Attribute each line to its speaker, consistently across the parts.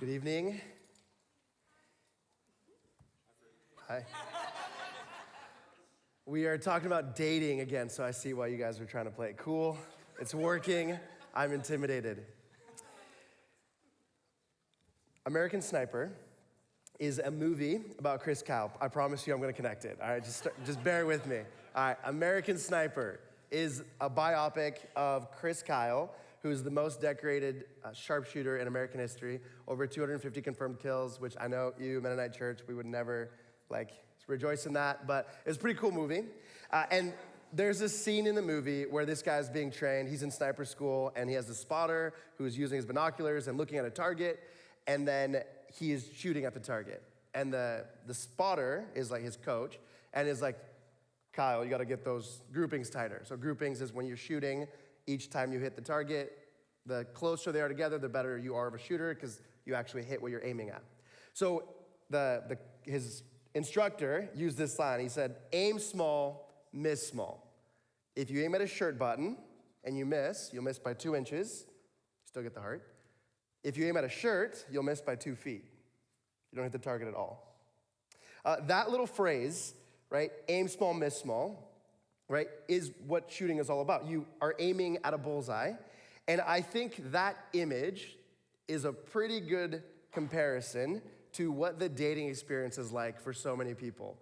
Speaker 1: Good evening. Hi. We are talking about dating again, so I see why you guys are trying to play it cool. It's working. I'm intimidated. American Sniper is a movie about Chris Kyle. I promise you I'm going to connect it. All right, just bear with me. All right, American Sniper is a biopic of Chris Kyle, who is the most decorated sharpshooter in American history. Over 250 confirmed kills, which I know you, Mennonite Church, we would never rejoice in that, but it's a pretty cool movie. And there's this scene in the movie where this guy's being trained. He's in sniper school, and he has a spotter who's using his binoculars and looking at a target, and then he is shooting at the target. And the spotter is like his coach, and is like, Kyle, you gotta get those groupings tighter. So groupings is when you're shooting, each time you hit the target, the closer they are together, the better you are of a shooter because you actually hit what you're aiming at. So his instructor used this line. He said, aim small, miss small. If you aim at a shirt button and you miss, you'll miss by 2 inches. Still get the heart. If you aim at a shirt, you'll miss by 2 feet. You don't hit the target at all. That little phrase, right, aim small, miss small, right, is what shooting is all about. You are aiming at a bullseye, and I think that image is a pretty good comparison to what the dating experience is like for so many people,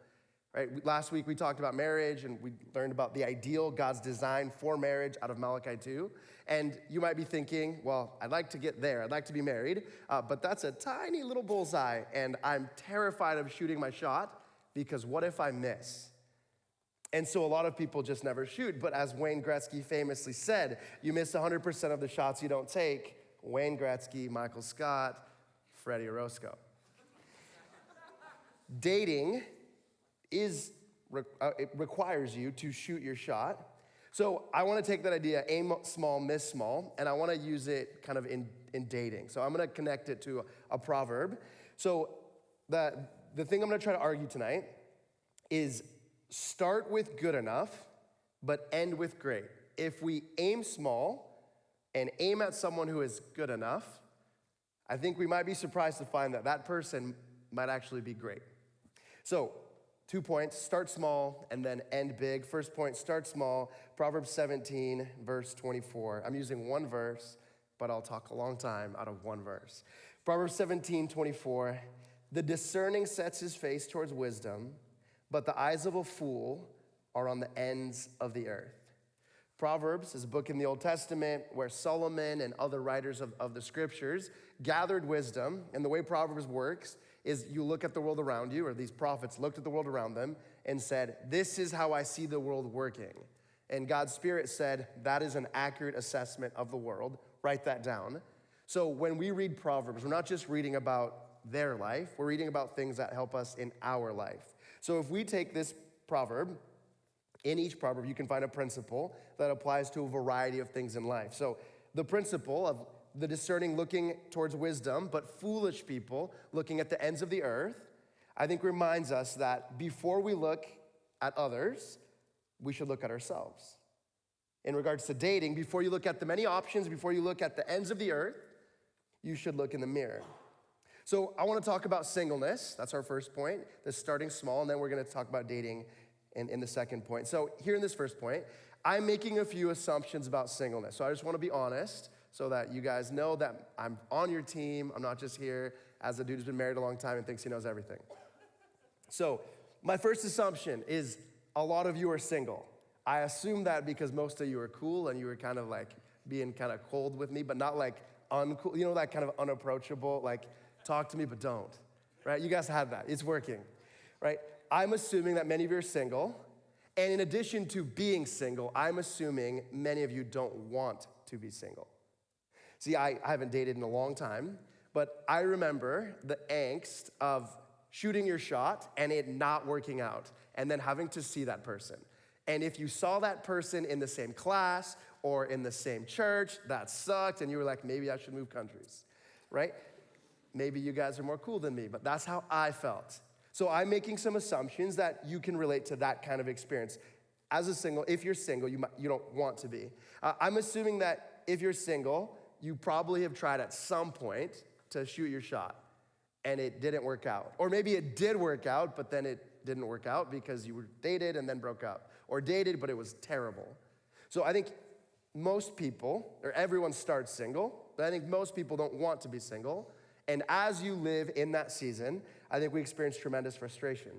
Speaker 1: right? Last week we talked about marriage, and we learned about the ideal God's design for marriage out of Malachi 2, and you might be thinking, well, I'd like to get there, I'd like to be married, but that's a tiny little bullseye, and I'm terrified of shooting my shot, because what if I miss? And so a lot of people just never shoot. But as Wayne Gretzky famously said, you miss 100% of the shots you don't take. Wayne Gretzky, Michael Scott, Fredy Orozco. Dating it requires you to shoot your shot. So I want to take that idea, aim small, miss small, and I want to use it kind of in dating. So I'm going to connect it to a proverb. So the thing I'm going to try to argue tonight is start with good enough, but end with great. If we aim small and aim at someone who is good enough, I think we might be surprised to find that that person might actually be great. So 2 points, start small and then end big. First point, start small. Proverbs 17, verse 24. I'm using one verse, but I'll talk a long time out of one verse. Proverbs 17, 24. The discerning sets his face towards wisdom, but the eyes of a fool are on the ends of the earth. Proverbs is a book in the Old Testament where Solomon and other writers of the scriptures gathered wisdom. And the way Proverbs works is you look at the world around you, or these prophets looked at the world around them and said, this is how I see the world working. And God's Spirit said, that is an accurate assessment of the world. Write that down. So when we read Proverbs, we're not just reading about their life, we're reading about things that help us in our life. So if we take this proverb, in each proverb you can find a principle that applies to a variety of things in life. So the principle of the discerning looking towards wisdom, but foolish people looking at the ends of the earth, I think reminds us that before we look at others, we should look at ourselves. In regards to dating, before you look at the many options, before you look at the ends of the earth, you should look in the mirror. So I want to talk about singleness. That's our first point, the starting small, and then we're going to talk about dating in the second point. So here in this first point, I'm making a few assumptions about singleness. So I just want to be honest so that you guys know that I'm on your team. I'm not just here as a dude who's been married a long time and thinks he knows everything. So my first assumption is a lot of you are single. I assume that because most of you are cool and you were kind of like being kind of cold with me, but not like uncool, you know, that kind of unapproachable, like, talk to me, but don't, right? You guys have that. It's working, right? I'm assuming that many of you are single, and in addition to being single, I'm assuming many of you don't want to be single. See, I haven't dated in a long time, but I remember the angst of shooting your shot and it not working out, and then having to see that person. And if you saw that person in the same class or in the same church, that sucked, and you were like, maybe I should move countries, right? Maybe you guys are more cool than me, but that's how I felt. So I'm making some assumptions that you can relate to that kind of experience. As a single, if you're single, you don't want to be. I'm assuming that if you're single, you probably have tried at some point to shoot your shot and it didn't work out. Or maybe it did work out, but then it didn't work out because you were dated and then broke up. Or dated, but it was terrible. So I think most people, or everyone starts single, but I think most people don't want to be single. And as you live in that season, I think we experience tremendous frustration.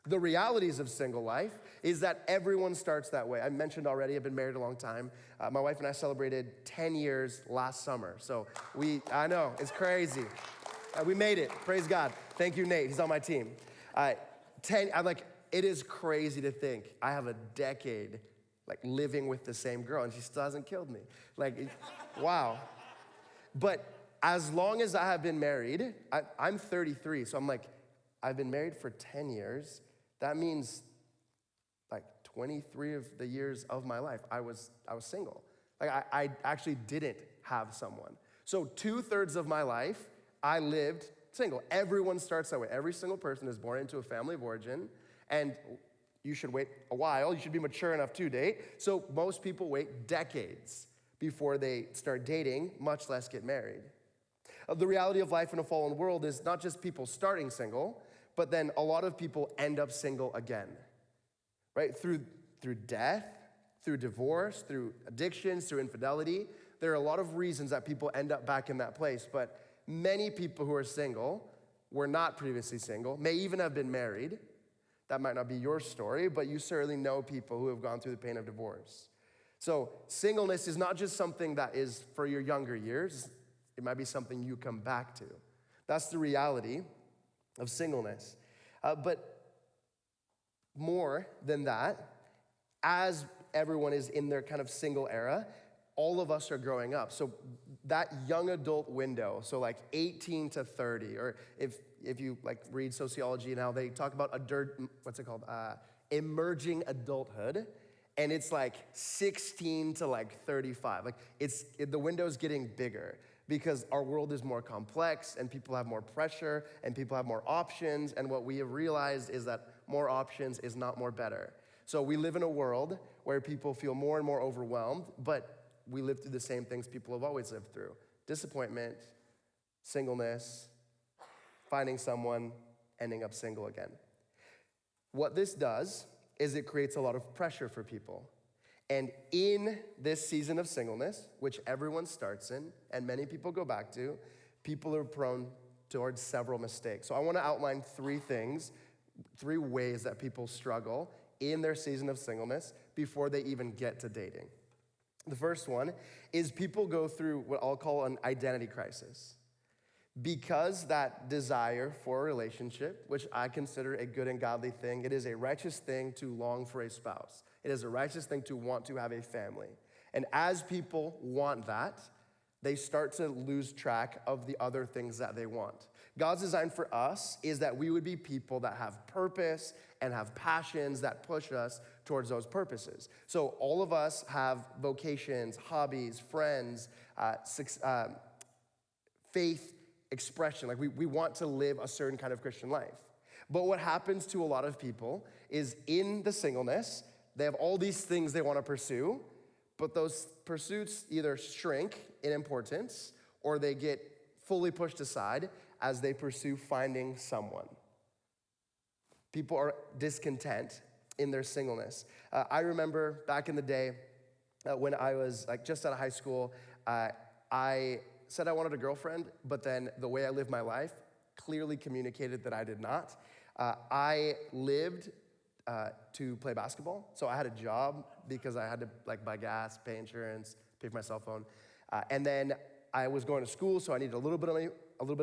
Speaker 1: The realities of single life is that everyone starts that way. I mentioned already, I've been married a long time. My wife and I celebrated 10 years last summer. So I know, it's crazy. We made it, praise God. Thank you, Nate, he's on my team. It is crazy to think I have a decade living with the same girl and she still hasn't killed me. Wow. But as long as I have been married, I'm 33, so I've been married for 10 years. That means 23 of the years of my life, I was single. I actually didn't have someone. So 2/3 of my life, I lived single. Everyone starts that way. Every single person is born into a family of origin, and you should wait a while. You should be mature enough to date. So most people wait decades before they start dating, much less get married. The reality of life in a fallen world is not just people starting single, but then a lot of people end up single again, right? Through death, through divorce, through addictions, through infidelity. There are a lot of reasons that people end up back in that place, but many people who are single were not previously single, may even have been married. That might not be your story, but you certainly know people who have gone through the pain of divorce. So singleness is not just something that is for your younger years. It might be something you come back to. That's the reality of singleness. But more than that, as everyone is in their kind of single era, all of us are growing up. So that young adult window, so 18 to 30, or if you read sociology now, they talk about emerging adulthood, and it's 16 to 35. The window's getting bigger because our world is more complex and people have more pressure and people have more options, and what we have realized is that more options is not more better. So we live in a world where people feel more and more overwhelmed, but we live through the same things people have always lived through: disappointment, singleness, finding someone, ending up single again. What this does is it creates a lot of pressure for people. And in this season of singleness, which everyone starts in, and many people go back to, people are prone towards several mistakes. So I want to outline 3 ways that people struggle in their season of singleness before they even get to dating. The first one is people go through what I'll call an identity crisis. Because that desire for a relationship, which I consider a good and godly thing, it is a righteous thing to long for a spouse. It is a righteous thing to want to have a family. And as people want that, they start to lose track of the other things that they want. God's design for us is that we would be people that have purpose and have passions that push us towards those purposes. So all of us have vocations, hobbies, friends, faith expression. We want to live a certain kind of Christian life. But what happens to a lot of people is in the singleness, they have all these things they want to pursue, but those pursuits either shrink in importance or they get fully pushed aside as they pursue finding someone. People are discontent in their singleness. I remember back in the day when I was just out of high school, I said I wanted a girlfriend, but then the way I lived my life clearly communicated that I did not. I lived to play basketball, so I had a job because I had to buy gas, pay insurance, pay for my cell phone, and then I was going to school, so I needed a little bit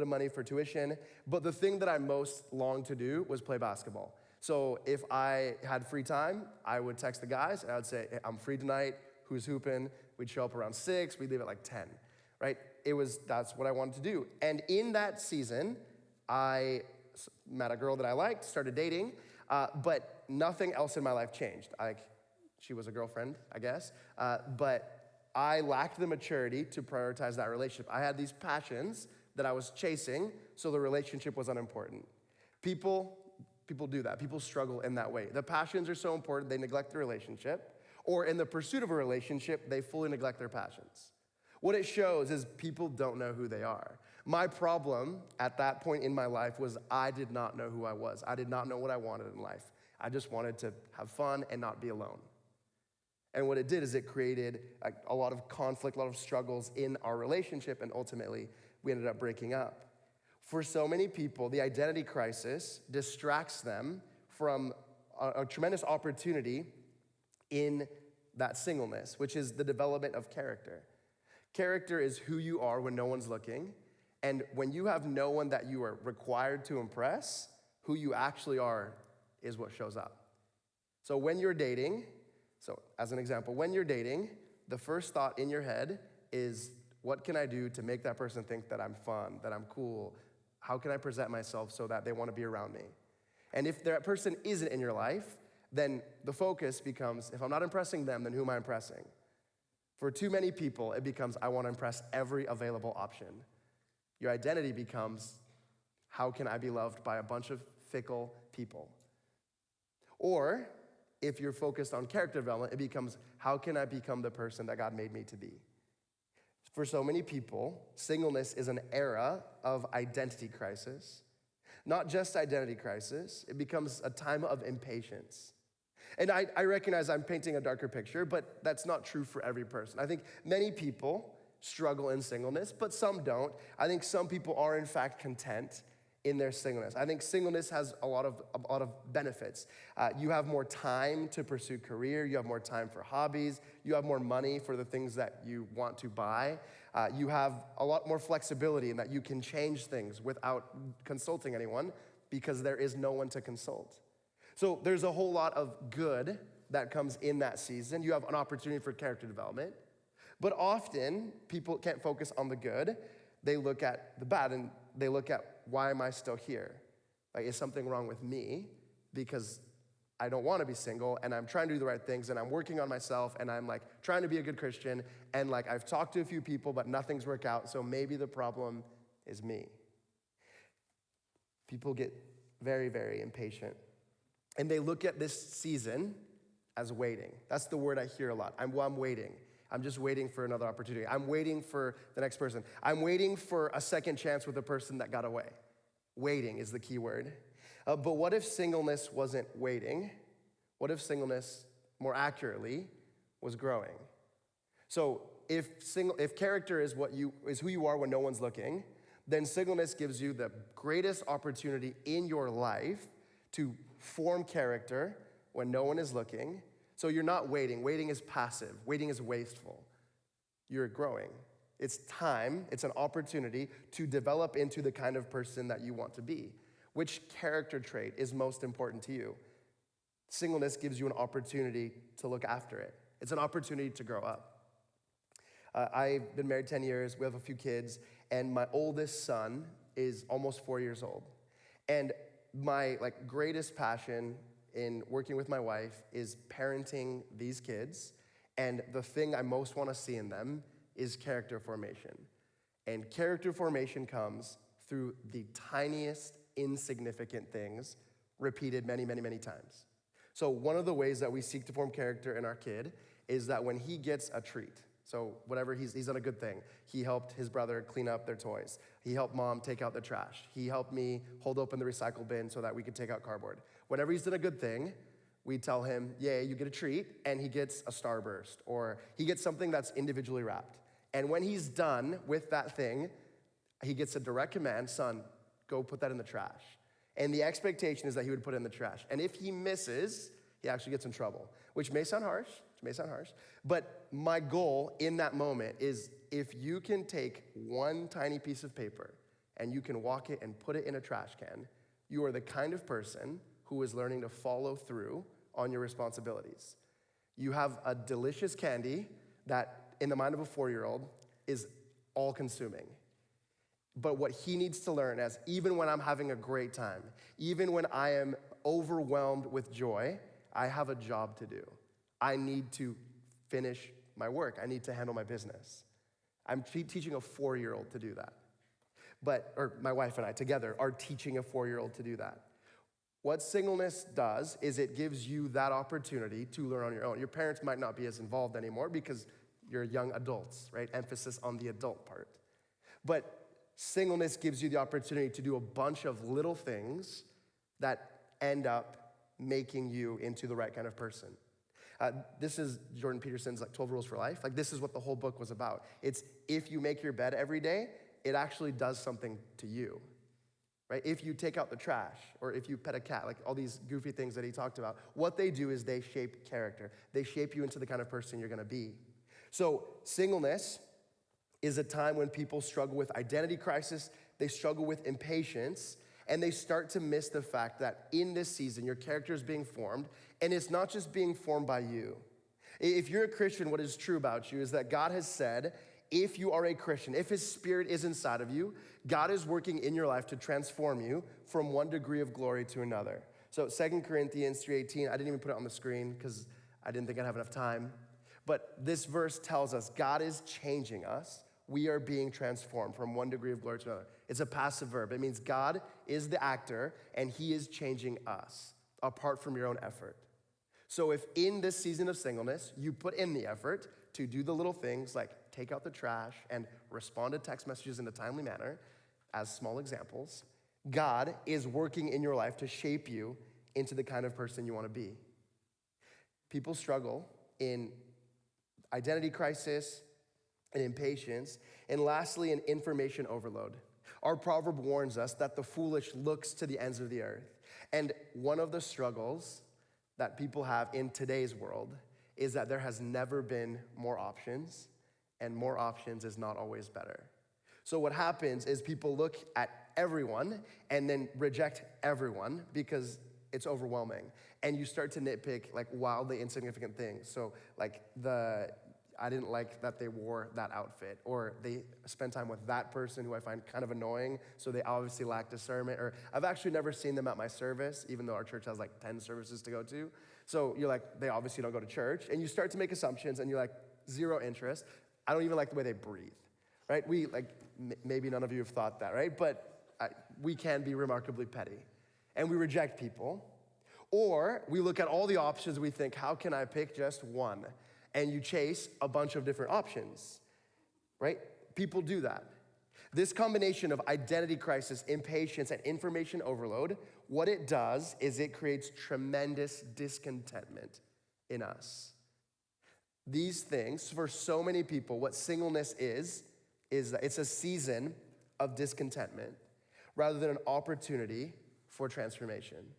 Speaker 1: of money for tuition. But the thing that I most longed to do was play basketball. So if I had free time, I would text the guys and I would say, hey, I'm free tonight. Who's hooping? We'd show up around 6. We'd leave at 10. Right? That's what I wanted to do. And in that season, I met a girl that I liked, started dating, but nothing else in my life changed. She was a girlfriend, I guess, but I lacked the maturity to prioritize that relationship. I had these passions that I was chasing, so the relationship was unimportant. People do that. People struggle in that way. The passions are so important, they neglect the relationship, or in the pursuit of a relationship, they fully neglect their passions. What it shows is people don't know who they are. My problem at that point in my life was I did not know who I was. I did not know what I wanted in life. I just wanted to have fun and not be alone. And what it did is it created a lot of conflict, a lot of struggles in our relationship, and ultimately we ended up breaking up. For so many people, the identity crisis distracts them from a tremendous opportunity in that singleness, which is the development of character. Character is who you are when no one's looking, and when you have no one that you are required to impress, who you actually are is what shows up. So when you're dating, so as an example, when you're dating, the first thought in your head is, what can I do to make that person think that I'm fun, that I'm cool? How can I present myself so that they want to be around me? And if that person isn't in your life, then the focus becomes, if I'm not impressing them, then who am I impressing? For too many people, it becomes, I want to impress every available option. Your identity becomes, how can I be loved by a bunch of fickle people? Or, if you're focused on character development, it becomes, how can I become the person that God made me to be? For so many people, singleness is an era of identity crisis. Not just identity crisis, it becomes a time of impatience. And I recognize I'm painting a darker picture, but that's not true for every person. I think many people struggle in singleness, but some don't. I think some people are in fact content in their singleness. I think singleness has a lot of benefits. You have more time to pursue career. You have more time for hobbies. You have more money for the things that you want to buy. You have a lot more flexibility in that you can change things without consulting anyone because there is no one to consult. So there's a whole lot of good that comes in that season. You have an opportunity for character development. But often, people can't focus on the good. They look at the bad, and they look at, why am I still here? Like, is something wrong with me? Because I don't want to be single, and I'm trying to do the right things, and I'm working on myself, and I'm like trying to be a good Christian, and like I've talked to a few people, but nothing's worked out, so maybe the problem is me. People get very, very impatient. And they look at this season as waiting. That's the word I hear a lot. I'm waiting. I'm just waiting for another opportunity. I'm waiting for the next person. I'm waiting for a second chance with the person that got away. Waiting is the key word. But what if singleness wasn't waiting? What if singleness, more accurately, was growing? So if character is who you are when no one's looking, then singleness gives you the greatest opportunity in your life to form character when no one is looking. So you're not waiting. Waiting is passive. Waiting is wasteful. You're growing. It's time. It's an opportunity to develop into the kind of person that you want to be. Which character trait is most important to you? Singleness gives you an opportunity to look after it. It's an opportunity to grow up. I've been married 10 years. We have a few kids. And my oldest son is almost 4 years old. And my greatest passion in working with my wife is parenting these kids, and the thing I most want to see in them is character formation. And character formation comes through the tiniest, insignificant things repeated many, many, many times. So one of the ways that we seek to form character in our kid is that when he gets a treat, so whatever he's done a good thing. He helped his brother clean up their toys. He helped mom take out the trash. He helped me hold open the recycle bin so that we could take out cardboard. Whenever he's done a good thing, we tell him, yay, you get a treat, and he gets a Starburst, or he gets something that's individually wrapped. And when he's done with that thing, he gets a direct command, son, go put that in the trash. And the expectation is that he would put it in the trash. And if he misses, he actually gets in trouble, which may sound harsh, but my goal in that moment is if you can take one tiny piece of paper and you can walk it and put it in a trash can, you are the kind of person who is learning to follow through on your responsibilities. You have a delicious candy that, in the mind of a 4-year-old, is all-consuming. But what he needs to learn is, even when I'm having a great time, even when I am overwhelmed with joy, I have a job to do. I need to finish my work. I need to handle my business. I'm teaching a 4-year-old to do that. Or my wife and I together are teaching a 4-year-old to do that. What singleness does is it gives you that opportunity to learn on your own. Your parents might not be as involved anymore because you're young adults, right? Emphasis on the adult part. But Singleness gives you the opportunity to do a bunch of little things that end up making you into the right kind of person. This is Jordan Peterson's 12 Rules for Life. This is what the whole book was about. It's if you make your bed every day, it actually does something to you, right? If you take out the trash or if you pet a cat, all these goofy things that he talked about, what they do is they shape character. They shape you into the kind of person you're gonna be. So singleness is a time when people struggle with identity crisis, they struggle with impatience, and they start to miss the fact that in this season, your character is being formed, and it's not just being formed by you. If you're a Christian, what is true about you is that God has said, if you are a Christian, if his spirit is inside of you, God is working in your life to transform you from one degree of glory to another. So 2 Corinthians 3:18, I didn't even put it on the screen because I didn't think I'd have enough time. But this verse tells us God is changing us. We are being transformed from one degree of glory to another. It's a passive verb. It means God is the actor and he is changing us apart from your own effort. So if in this season of singleness, you put in the effort to do the little things like take out the trash and respond to text messages in a timely manner, as small examples, God is working in your life to shape you into the kind of person you want to be. People struggle in identity crisis, and impatience, and lastly, an information overload. Our proverb warns us that the foolish looks to the ends of the earth. And one of the struggles that people have in today's world is that there has never been more options, and more options is not always better. So what happens is people look at everyone and then reject everyone because it's overwhelming. And you start to nitpick wildly insignificant things. So I didn't like that they wore that outfit, or they spend time with that person who I find kind of annoying, so they obviously lack discernment, or I've actually never seen them at my service, even though our church has 10 services to go to. So you're they obviously don't go to church, and you start to make assumptions, and you're zero interest. I don't even like the way they breathe, right? We, maybe none of you have thought that, right? But we can be remarkably petty, and we reject people, or we look at all the options, we think, how can I pick just one? And you chase a bunch of different options, right? People do that. This combination of identity crisis, impatience, and information overload, what it does is it creates tremendous discontentment in us. These things, for so many people, what singleness is that it's a season of discontentment rather than an opportunity for transformation.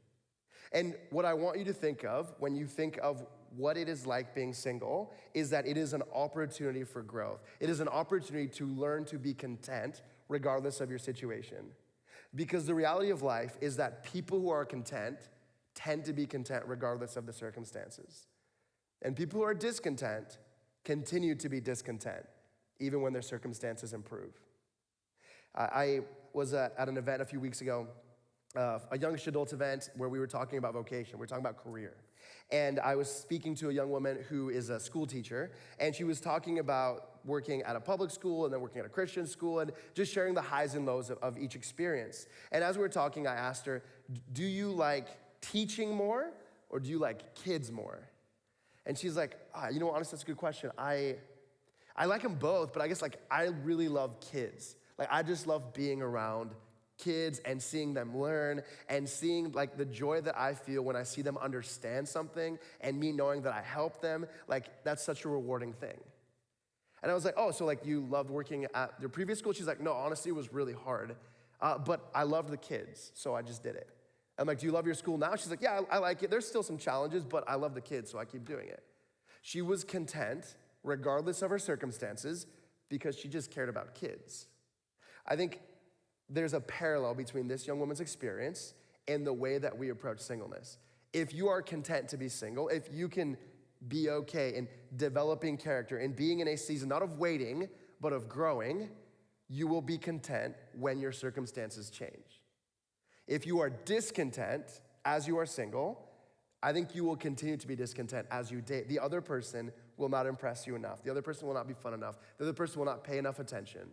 Speaker 1: And what I want you to think of when you think of what it is like being single is that it is an opportunity for growth. It is an opportunity to learn to be content regardless of your situation. Because the reality of life is that people who are content tend to be content regardless of the circumstances. And people who are discontent continue to be discontent even when their circumstances improve. I was at an event a few weeks ago, a youngish adult event where we were talking about vocation. We were talking about career. And I was speaking to a young woman who is a school teacher, and she was talking about working at a public school and then working at a Christian school and just sharing the highs and lows of each experience. And as we were talking, I asked her, do you like teaching more or do you like kids more? And she's like, honestly, that's a good question. I like them both, but I guess I really love kids. I just love being around kids and seeing them learn and seeing the joy that I feel when I see them understand something and me knowing that I help them, that's such a rewarding thing. And I was like, oh, so you loved working at your previous school? She's like, no, honestly, it was really hard, but I loved the kids, so I just did it. I'm like, do you love your school now? She's like, yeah, I like it. There's still some challenges, but I love the kids, so I keep doing it. She was content regardless of her circumstances because she just cared about kids. I think there's a parallel between this young woman's experience and the way that we approach singleness. If you are content to be single, if you can be okay in developing character and being in a season not of waiting, but of growing, you will be content when your circumstances change. If you are discontent as you are single, I think you will continue to be discontent as you date. The other person will not impress you enough. The other person will not be fun enough. The other person will not pay enough attention.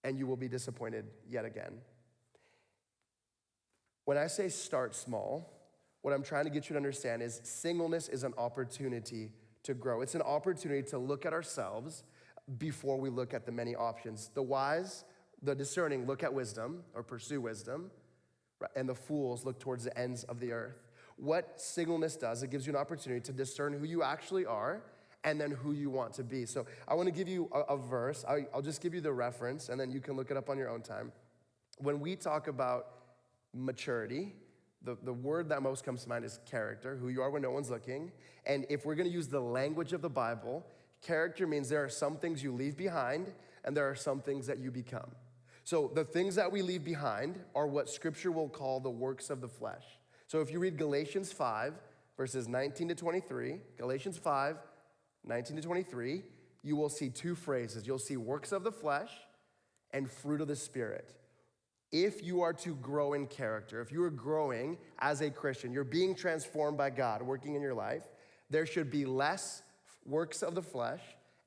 Speaker 1: And you will be disappointed yet again. When I say start small, what I'm trying to get you to understand is singleness is an opportunity to grow. It's an opportunity to look at ourselves before we look at the many options. The wise The discerning look at wisdom or pursue wisdom, right? And the fools look towards the ends of the earth. What singleness does, it gives you an opportunity to discern who you actually are and then who you want to be. So I want to give you a verse. I'll just give you the reference, and then you can look it up on your own time. When we talk about maturity, the word that most comes to mind is character, who you are when no one's looking. And if we're going to use the language of the Bible, character means there are some things you leave behind, and there are some things that you become. So the things that we leave behind are what Scripture will call the works of the flesh. So if you read Galatians 5, verses 19 to 23, Galatians 5, 19 to 23, you will see two phrases. You'll see works of the flesh and fruit of the Spirit. If you are to grow in character, if you are growing as a Christian, you're being transformed by God working in your life, there should be less works of the flesh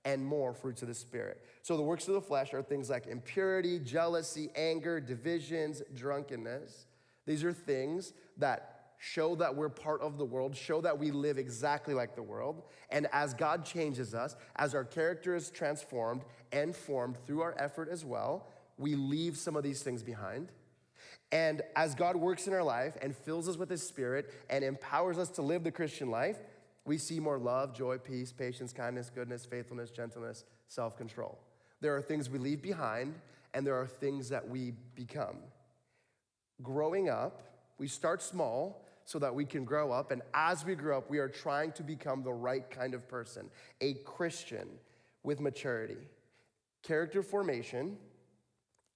Speaker 1: and more fruits of the Spirit. So the works of the flesh are things like impurity, jealousy, anger, divisions, drunkenness. These are things that show that we're part of the world, show that we live exactly like the world. And as God changes us, as our character is transformed and formed through our effort as well, we leave some of these things behind. And as God works in our life and fills us with His Spirit and empowers us to live the Christian life, we see more love, joy, peace, patience, kindness, goodness, faithfulness, gentleness, self-control. There are things we leave behind, and there are things that we become. Growing up, we start small so that we can grow up, and as we grow up, we are trying to become the right kind of person, a Christian with maturity. Character formation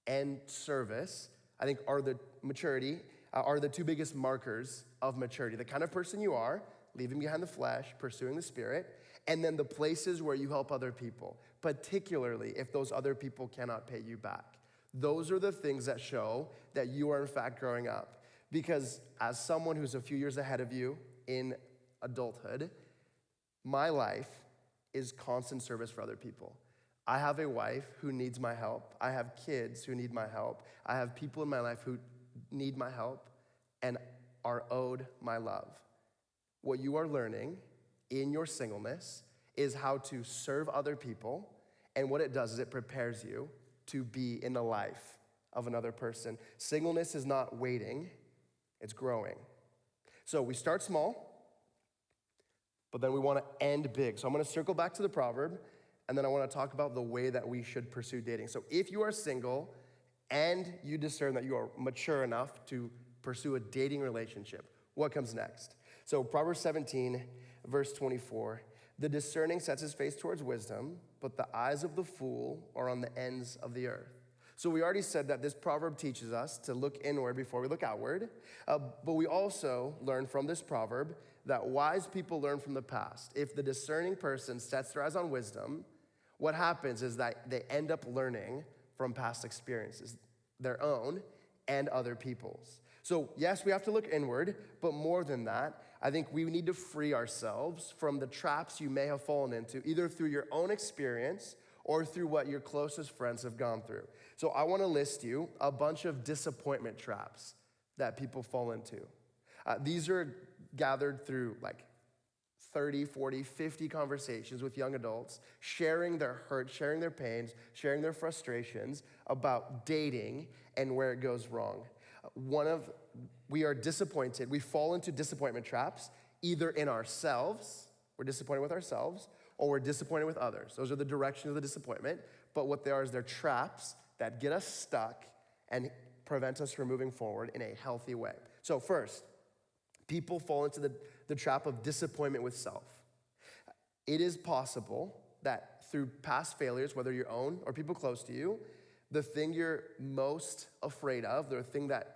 Speaker 1: and service, I think, are the two biggest markers of maturity. The kind of person you are, leaving behind the flesh, pursuing the Spirit, and then the places where you help other people, particularly if those other people cannot pay you back. Those are the things that show that you are in fact growing up. Because as someone who's a few years ahead of you in adulthood, my life is constant service for other people. I have a wife who needs my help. I have kids who need my help. I have people in my life who need my help and are owed my love. What you are learning in your singleness is how to serve other people, and what it does is it prepares you to be in the life of another person. Singleness is not waiting, it's growing. So we start small, but then we want to end big. So I'm going to circle back to the proverb, and then I want to talk about the way that we should pursue dating. So if you are single and you discern that you are mature enough to pursue a dating relationship, what comes next? So Proverbs 17, verse 24, the discerning sets his face towards wisdom, but the eyes of the fool are on the ends of the earth. So we already said that this proverb teaches us to look inward before we look outward, but we also learn from this proverb that wise people learn from the past. If the discerning person sets their eyes on wisdom, what happens is that they end up learning from past experiences, their own and other people's. So yes, we have to look inward, but more than that, I think we need to free ourselves from the traps you may have fallen into, either through your own experience or through what your closest friends have gone through. So I want to list you a bunch of disappointment traps that people fall into. These are gathered through like 30, 40, 50 conversations with young adults, sharing their hurt, sharing their pains, sharing their frustrations about dating and where it goes wrong. We are disappointed. We fall into disappointment traps, either in ourselves, we're disappointed with ourselves, or we're disappointed with others. Those are the directions of the disappointment, but what they are is they're traps that get us stuck and prevent us from moving forward in a healthy way. So first, people fall into the trap of disappointment with self. It is possible that through past failures, whether your own or people close to you, the thing you're most afraid of, the thing that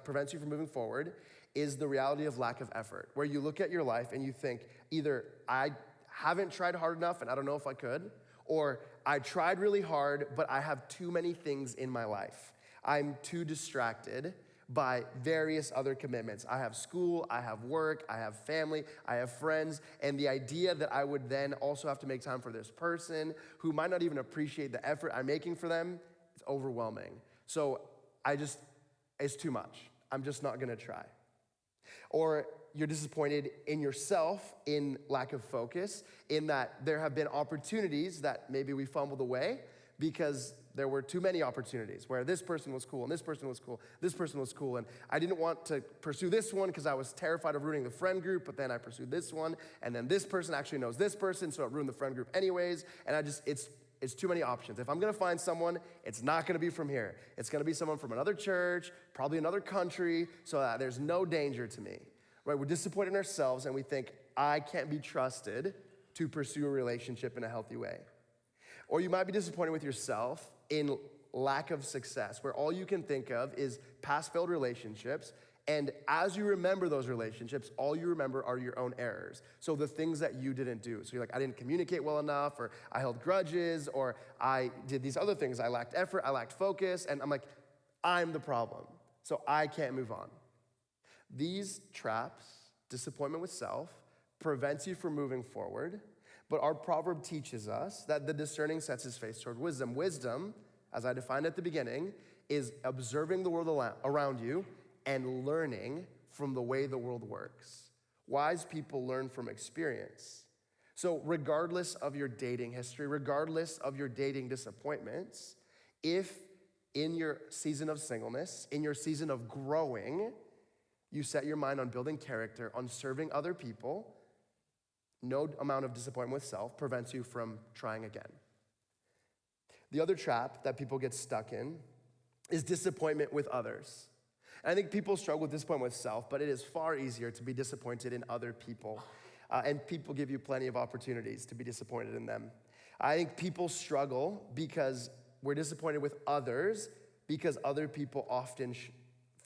Speaker 1: prevents you from moving forward, is the reality of lack of effort, where you look at your life and you think, either I haven't tried hard enough and I don't know if I could, or I tried really hard, but I have too many things in my life. I'm too distracted by various other commitments. I have school, I have work, I have family, I have friends, and the idea that I would then also have to make time for this person who might not even appreciate the effort I'm making for them, it's overwhelming. So it's too much. I'm just not gonna try. Or you're disappointed in yourself in lack of focus, in that there have been opportunities that maybe we fumbled away because there were too many opportunities where this person was cool and this person was cool, this person was cool, and I didn't want to pursue this one because I was terrified of ruining the friend group, but then I pursued this one, and then this person actually knows this person, so it ruined the friend group anyways, and it's too many options. If I'm gonna find someone, it's not gonna be from here. It's gonna be someone from another church, probably another country, so that there's no danger to me, right? We're disappointed in ourselves, and we think, I can't be trusted to pursue a relationship in a healthy way. Or you might be disappointed with yourself in lack of success, where all you can think of is past failed relationships, and as you remember those relationships, all you remember are your own errors. So the things that you didn't do. So you're like, I didn't communicate well enough, or I held grudges, or I did these other things. I lacked effort, I lacked focus, and I'm like, I'm the problem, so I can't move on. These traps, disappointment with self, prevents you from moving forward. But our proverb teaches us that the discerning sets his face toward wisdom. Wisdom, as I defined at the beginning, is observing the world around you and learning from the way the world works. Wise people learn from experience. So regardless of your dating history, regardless of your dating disappointments, if in your season of singleness, in your season of growing, you set your mind on building character, on serving other people, no amount of disappointment with self prevents you from trying again. The other trap that people get stuck in is disappointment with others. And I think people struggle with disappointment with self, but it is far easier to be disappointed in other people. And people give you plenty of opportunities to be disappointed in them. I think people struggle because we're disappointed with others because other people often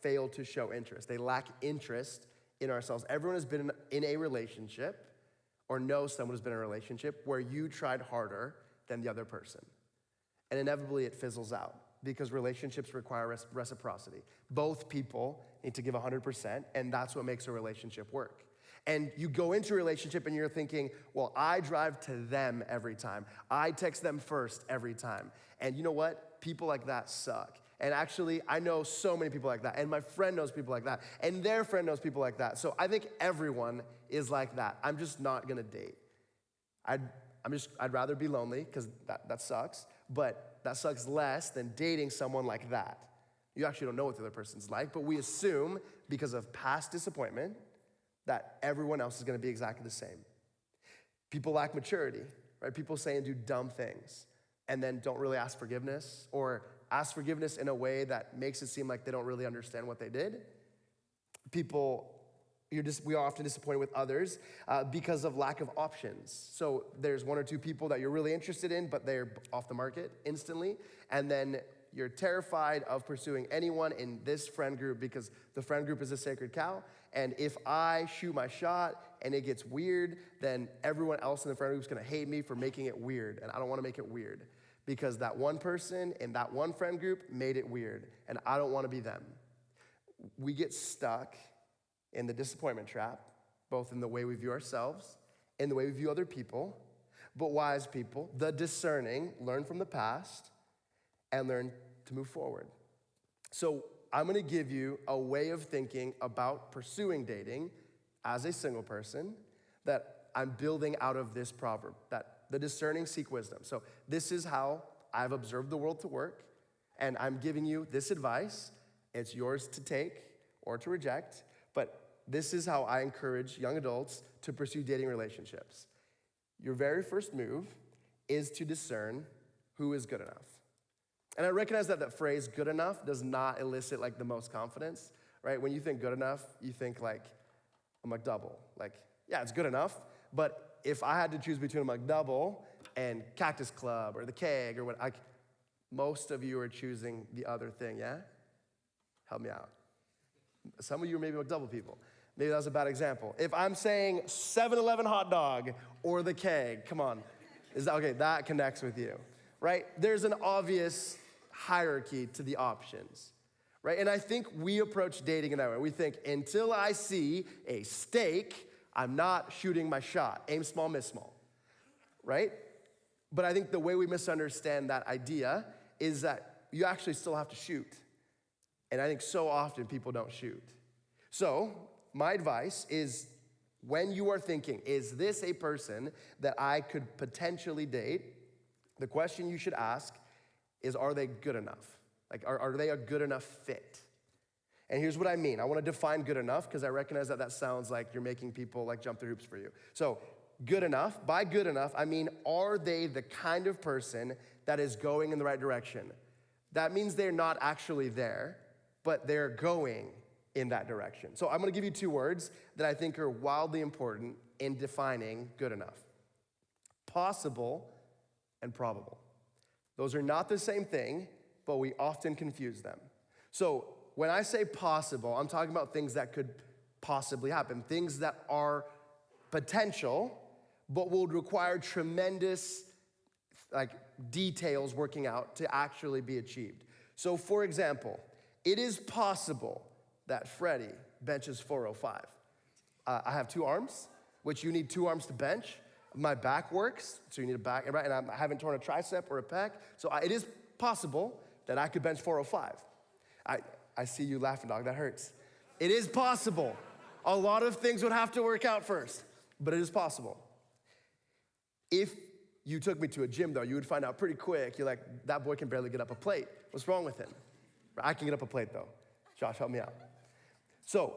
Speaker 1: fail to show interest. They lack interest in ourselves. Everyone has been in a relationship or knows someone who's been in a relationship where you tried harder than the other person. And inevitably it fizzles out because relationships require reciprocity. Both people need to give 100%, and that's what makes a relationship work. And you go into a relationship and you're thinking, well, I drive to them every time. I text them first every time. And you know what? People like that suck. And actually, I know so many people like that. And my friend knows people like that. And their friend knows people like that. So I think everyone is like that. I'm just not gonna date. I'd rather be lonely, because that sucks. But that sucks less than dating someone like that. You actually don't know what the other person's like, but we assume, because of past disappointment, that everyone else is gonna be exactly the same. People lack maturity, right? People say and do dumb things, and then don't really ask forgiveness, or ask forgiveness in a way that makes it seem like they don't really understand what they did. We are often disappointed with others because of lack of options. So there's one or two people that you're really interested in, but they're off the market instantly. And then you're terrified of pursuing anyone in this friend group because the friend group is a sacred cow. And if I shoot my shot and it gets weird, then everyone else in the friend group is gonna hate me for making it weird. And I don't wanna make it weird, because that one person in that one friend group made it weird, and I don't wanna be them. We get stuck in the disappointment trap, both in the way we view ourselves and the way we view other people. But wise people, the discerning, learn from the past and learn to move forward. So I'm gonna give you a way of thinking about pursuing dating as a single person that I'm building out of this proverb, that the discerning seek wisdom. So this is how I've observed the world to work, and I'm giving you this advice. It's yours to take or to reject, but this is how I encourage young adults to pursue dating relationships. Your very first move is to discern who is good enough. And I recognize that that phrase, good enough, does not elicit like the most confidence, right? When you think good enough, you think like a McDouble. Like, yeah, it's good enough, but if I had to choose between a McDouble and Cactus Club or the Keg or what, most of you are choosing the other thing, yeah? Help me out. Some of you are maybe McDouble people. Maybe that was a bad example. If I'm saying 7-Eleven hot dog or the Keg, come on. Okay, that connects with you, right? There's an obvious hierarchy to the options, right? And I think we approach dating in that way. We think, until I see a steak, I'm not shooting my shot. Aim small, miss small, right? But I think the way we misunderstand that idea is that you actually still have to shoot. And I think so often people don't shoot. So my advice is, when you are thinking, is this a person that I could potentially date? The question you should ask is, are they good enough? Like, are they a good enough fit? And here's what I mean. I want to define good enough because I recognize that sounds like you're making people like jump through hoops for you. So good enough, by good enough, I mean, are they the kind of person that is going in the right direction? That means they're not actually there, but they're going in that direction. So I'm going to give you two words that I think are wildly important in defining good enough. Possible and probable. Those are not the same thing, but we often confuse them. So when I say possible, I'm talking about things that could possibly happen, things that are potential, but will require tremendous details working out to actually be achieved. So for example, it is possible that Fredy benches 405. I have two arms, which you need two arms to bench. My back works, so you need a back, right? And I haven't torn a tricep or a pec, so it is possible that I could bench 405. I see you laughing, dog, that hurts. It is possible. A lot of things would have to work out first, but it is possible. If you took me to a gym, though, you would find out pretty quick, you're like, that boy can barely get up a plate. What's wrong with him? I can get up a plate, though. Josh, help me out. So,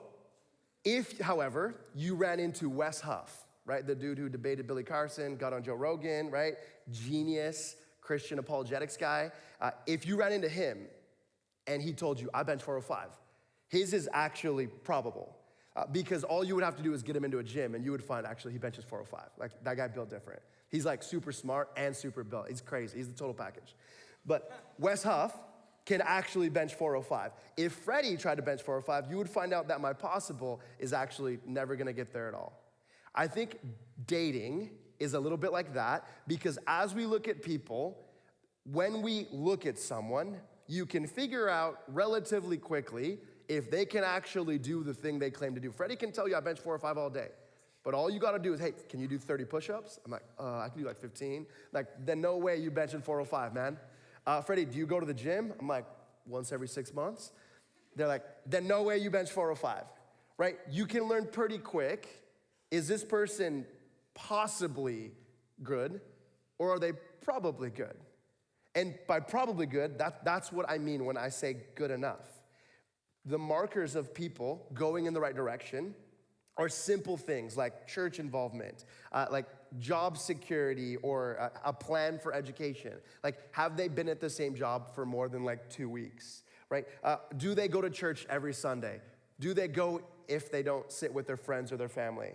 Speaker 1: if, however, you ran into Wes Huff, right, the dude who debated Billy Carson, got on Joe Rogan, right, genius, Christian apologetics guy, if you ran into him and he told you, I bench 405, his is actually probable. Because all you would have to do is get him into a gym and you would find actually he benches 405. Like, that guy built different. He's like super smart and super built. He's crazy. He's the total package. But Wes Huff can actually bench 405. If Fredy tried to bench 405, you would find out that my possible is actually never gonna get there at all. I think dating is a little bit like that because as we look at people, when we look at someone, you can figure out relatively quickly if they can actually do the thing they claim to do. Fredy can tell you I bench 4 or 5 all day, but all you gotta do is, hey, can you do 30 push-ups? I'm like, I can do like 15. Like, then no way you benching 405, man. Fredy, do you go to the gym? I'm like, once every 6 months. They're like, then no way you bench 405, right? You can learn pretty quick, is this person possibly good, or are they probably good? And by probably good, that's what I mean when I say good enough. The markers of people going in the right direction are simple things like church involvement, like job security or a plan for education. Like, have they been at the same job for more than like 2 weeks, right? Do they go to church every Sunday? Do they go if they don't sit with their friends or their family?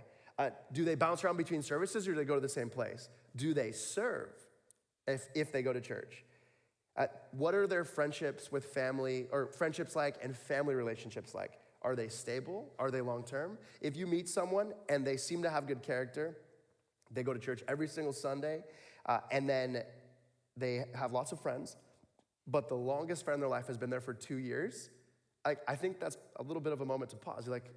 Speaker 1: Do they bounce around between services or do they go to the same place? Do they serve if they go to church? What are their friendships with family, or friendships like, and family relationships like? Are they stable? Are they long-term? If you meet someone and they seem to have good character, they go to church every single Sunday, and then they have lots of friends, but the longest friend in their life has been there for 2 years, I think that's a little bit of a moment to pause. You're like,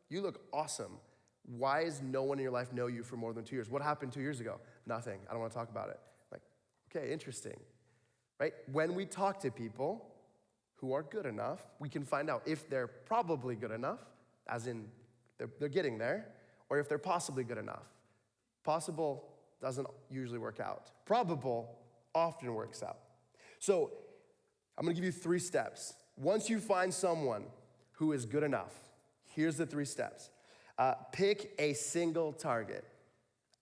Speaker 1: you look awesome. Why does no one in your life know you for more than 2 years? What happened 2 years ago? Nothing. I don't want to talk about it. Like, okay, interesting. Right? When we talk to people who are good enough, we can find out if they're probably good enough, as in they're getting there, or if they're possibly good enough. Possible doesn't usually work out. Probable often works out. So I'm gonna give you 3 steps. Once you find someone who is good enough, here's the 3 steps. Pick a single target.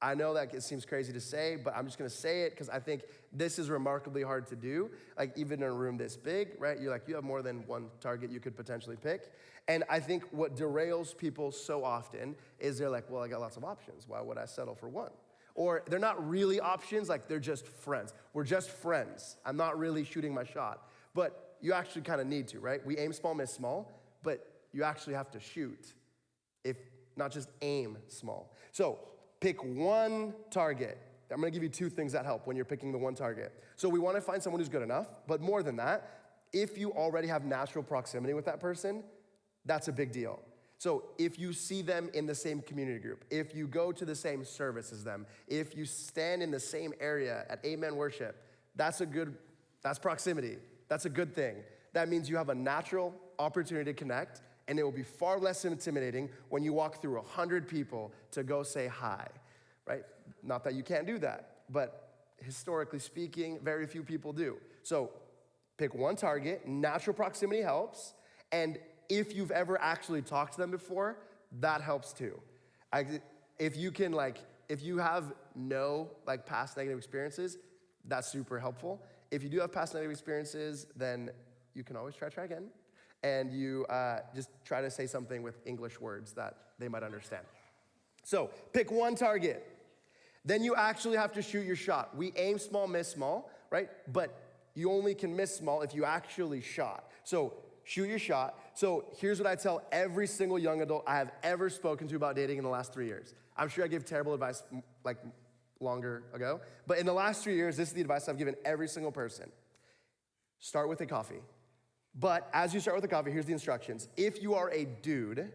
Speaker 1: I know that it seems crazy to say, but I'm just gonna say it because I think this is remarkably hard to do. Like, even in a room this big, right? You have more than one target you could potentially pick. And I think what derails people so often is they're like, well, I got lots of options. Why would I settle for one? Or they're not really options, like they're just friends. We're just friends. I'm not really shooting my shot. But you actually kind of need to, right? We aim small, miss small, but you actually have to shoot, if not just aim small. So pick one target. I'm gonna give you 2 things that help when you're picking the one target. So we wanna find someone who's good enough, but more than that, if you already have natural proximity with that person, that's a big deal. So if you see them in the same community group, if you go to the same service as them, if you stand in the same area at Amen Worship, that's proximity. That's a good thing. That means you have a natural opportunity to connect, and it will be far less intimidating when you walk through 100 people to go say hi, right? Not that you can't do that, but historically speaking, very few people do. So pick one target, natural proximity helps, and if you've ever actually talked to them before, that helps too. If you have no past negative experiences, that's super helpful. If you do have past negative experiences, then you can always try again. And you just try to say something with English words that they might understand. So pick one target. Then you actually have to shoot your shot. We aim small, miss small, right? But you only can miss small if you actually shot. So shoot your shot. So here's what I tell every single young adult I have ever spoken to about dating in the last 3 years. I'm sure I gave terrible advice longer ago, but in the last 3 years, this is the advice I've given every single person. Start with a coffee. But as you start with a coffee, here's the instructions. If you are a dude,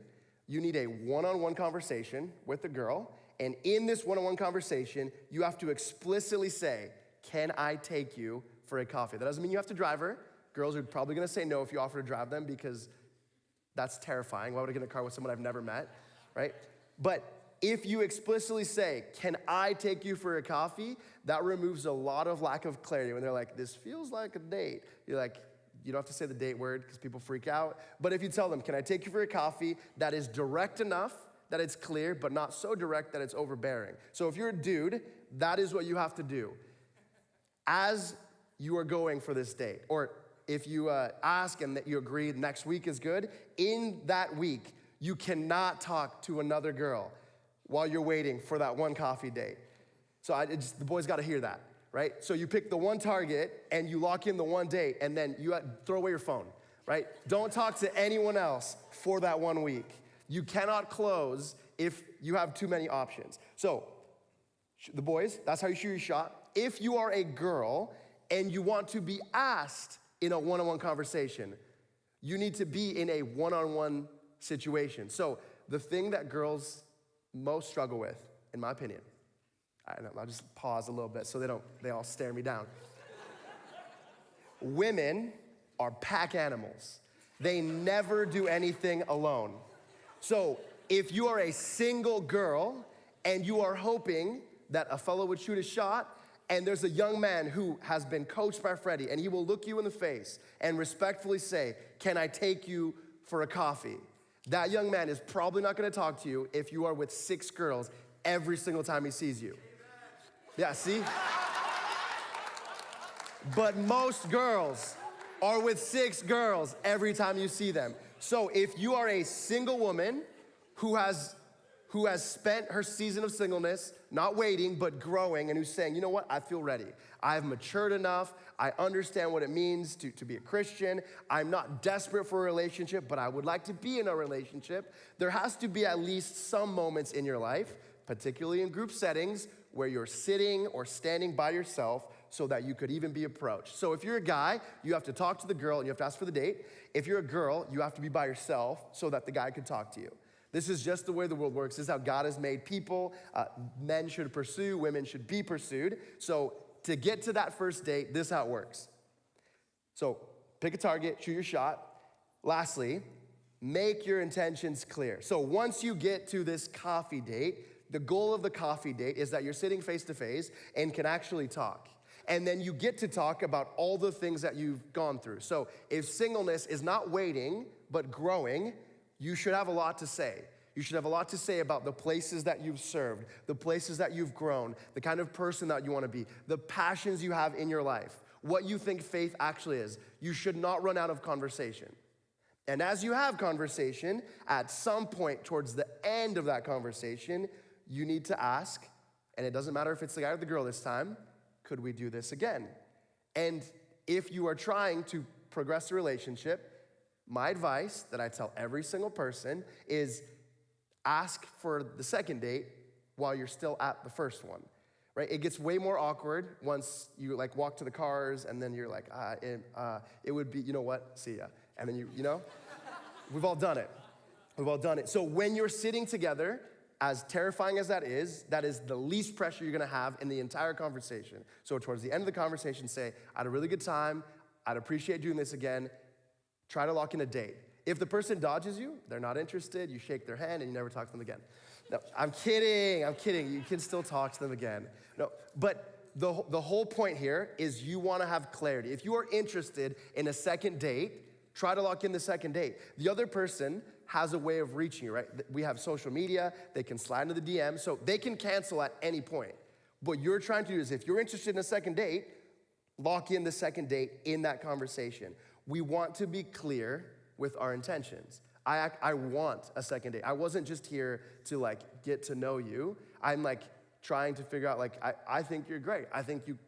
Speaker 1: you need a one-on-one conversation with the girl, and in this one-on-one conversation, you have to explicitly say, can I take you for a coffee? That doesn't mean you have to drive her. Girls are probably gonna say no if you offer to drive them because that's terrifying. Why would I get in a car with someone I've never met, right? But if you explicitly say, can I take you for a coffee? That removes a lot of lack of clarity. When they're like, this feels like a date. You're like, you don't have to say the date word because people freak out. But if you tell them, can I take you for a coffee? That is direct enough that it's clear, but not so direct that it's overbearing. So if you're a dude, that is what you have to do. As you are going for this date, or if you ask and that you agree next week is good, in that week, you cannot talk to another girl while you're waiting for that one coffee date. So the boys gotta hear that, right? So you pick the one target and you lock in the one date and then you throw away your phone, right? Don't talk to anyone else for that 1 week. You cannot close if you have too many options. So the boys, that's how you shoot your shot. If you are a girl and you want to be asked in a one-on-one conversation, you need to be in a one-on-one situation. So the thing that girls most struggle with, in my opinion, I'll just pause a little bit so they all stare me down. Women are pack animals. They never do anything alone. So if you are a single girl and you are hoping that a fellow would shoot a shot, and there's a young man who has been coached by Fredy, and he will look you in the face and respectfully say, can I take you for a coffee? That young man is probably not gonna talk to you if you are with 6 girls every single time he sees you. Yeah, see? But most girls are with 6 girls every time you see them. So if you are a single woman who has spent her season of singleness, not waiting, but growing, and who's saying, you know what, I feel ready. I've matured enough. I understand what it means to be a Christian. I'm not desperate for a relationship, but I would like to be in a relationship. There has to be at least some moments in your life, particularly in group settings, where you're sitting or standing by yourself so that you could even be approached. So if you're a guy, you have to talk to the girl and you have to ask for the date. If you're a girl, you have to be by yourself so that the guy could talk to you. This is just the way the world works. This is how God has made people. Men should pursue, women should be pursued. So to get to that first date, this is how it works. So pick a target, shoot your shot. Lastly, make your intentions clear. So once you get to this coffee date, the goal of the coffee date is that you're sitting face to face and can actually talk. And then you get to talk about all the things that you've gone through. So if singleness is not waiting, but growing, you should have a lot to say. You should have a lot to say about the places that you've served, the places that you've grown, the kind of person that you want to be, the passions you have in your life, what you think faith actually is. You should not run out of conversation. And as you have conversation, at some point towards the end of that conversation, you need to ask, and it doesn't matter if it's the guy or the girl this time, could we do this again? And if you are trying to progress a relationship, my advice that I tell every single person is ask for the second date while you're still at the first one, right? It gets way more awkward once you walk to the cars and then you're like, it would be, you know what, see ya. And then you know, we've all done it. We've all done it. So when you're sitting together, as terrifying as that is the least pressure you're gonna have in the entire conversation. So towards the end of the conversation, say, I had a really good time. I'd appreciate doing this again. Try to lock in a date. If the person dodges you, they're not interested, you shake their hand and you never talk to them again. No, I'm kidding. You can still talk to them again. No, but the whole point here is you want to have clarity. If you are interested in a second date, try to lock in the second date. The other person has a way of reaching you, right? We have social media. They can slide into the DM, so they can cancel at any point. What you're trying to do is if you're interested in a second date, lock in the second date in that conversation. We want to be clear with our intentions. I want a second date. I wasn't just here to like get to know you. I'm like trying to figure out like, I think you're great. I think you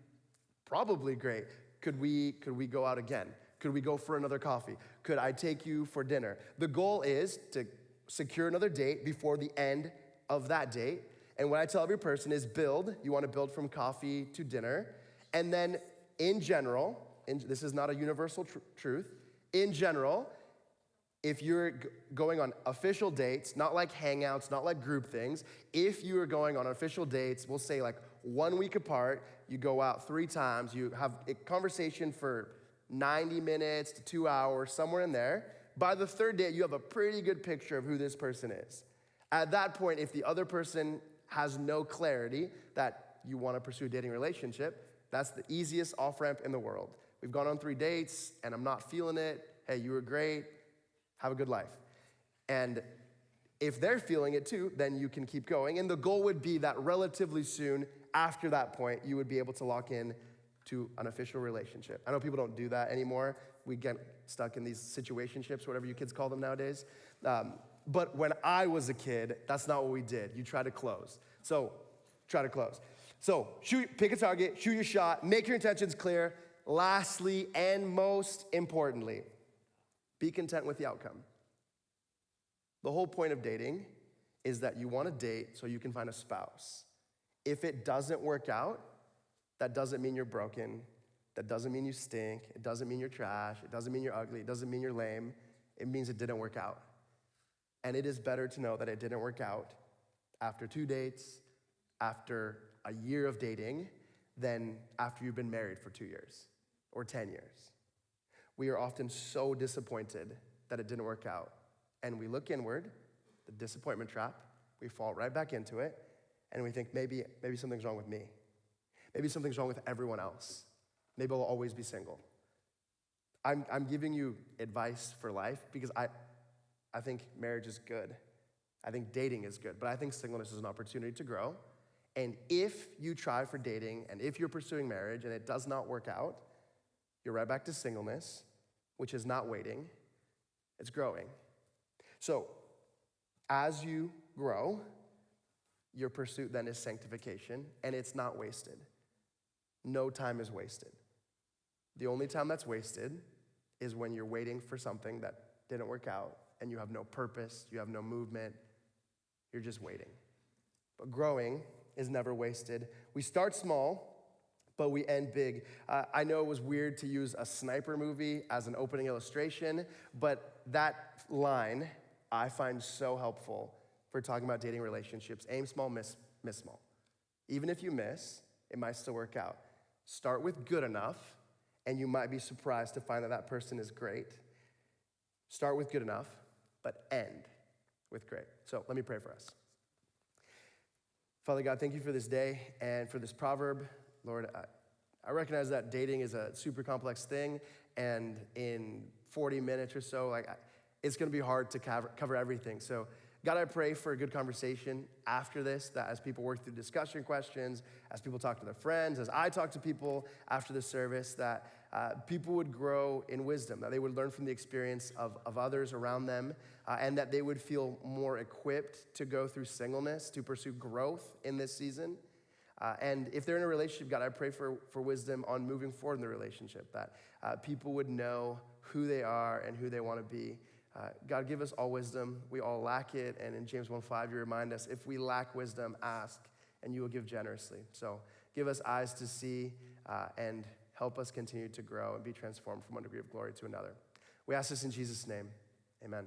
Speaker 1: probably great. Could we go out again? Could we go for another coffee? Could I take you for dinner? The goal is to secure another date before the end of that date. And what I tell every person is build. You want to build from coffee to dinner. And then in general, and this is not a universal truth, in general, if you're going on official dates, not like hangouts, not like group things, if you are going on official dates, we'll say like 1 week apart, you go out 3 times, you have a conversation for 90 minutes to 2 hours, somewhere in there. By the third date, you have a pretty good picture of who this person is. At that point, if the other person has no clarity that you want to pursue a dating relationship, that's the easiest off-ramp in the world. We've gone on 3 dates, and I'm not feeling it. Hey, you were great. Have a good life. And if they're feeling it too, then you can keep going. And the goal would be that relatively soon, after that point, you would be able to lock in to an official relationship. I know people don't do that anymore. We get stuck in these situationships, whatever you kids call them nowadays. But when I was a kid, that's not what we did. You try to close. So try to close. So pick a target, shoot your shot, make your intentions clear. Lastly, and most importantly, be content with the outcome. The whole point of dating is that you want to date so you can find a spouse. If it doesn't work out, that doesn't mean you're broken. That doesn't mean you stink. It doesn't mean you're trash. It doesn't mean you're ugly. It doesn't mean you're lame. It means it didn't work out. And it is better to know that it didn't work out after 2 dates, after a year of dating, than after you've been married for 2 years or 10 years. We are often so disappointed that it didn't work out. And we look inward, the disappointment trap, we fall right back into it, and we think maybe something's wrong with me. Maybe something's wrong with everyone else. Maybe I'll always be single. I'm giving you advice for life because I think marriage is good. I think dating is good, but I think singleness is an opportunity to grow. And if you try for dating and if you're pursuing marriage and it does not work out, you're right back to singleness, which is not waiting, it's growing. So as you grow, your pursuit then is sanctification, and it's not wasted. No time is wasted. The only time that's wasted is when you're waiting for something that didn't work out and you have no purpose, you have no movement, you're just waiting. But growing is never wasted. We start small, but we end big. I know it was weird to use a sniper movie as an opening illustration, but that line I find so helpful for talking about dating relationships. Aim small, miss small. Even if you miss, it might still work out. Start with good enough, and you might be surprised to find that that person is great. Start with good enough, but end with great. So let me pray for us. Father God, thank you for this day and for this proverb. Lord, I recognize that dating is a super complex thing, and in 40 minutes or so, it's gonna be hard to cover everything. So God, I pray for a good conversation after this, that as people work through discussion questions, as people talk to their friends, as I talk to people after the service, that people would grow in wisdom, that they would learn from the experience of others around them, and that they would feel more equipped to go through singleness, to pursue growth in this season. And if they're in a relationship, God, I pray for wisdom on moving forward in the relationship, that people would know who they are and who they want to be. God, give us all wisdom. We all lack it. And in James 1:5, you remind us, if we lack wisdom, ask, and you will give generously. So give us eyes to see and help us continue to grow and be transformed from one degree of glory to another. We ask this in Jesus' name. Amen.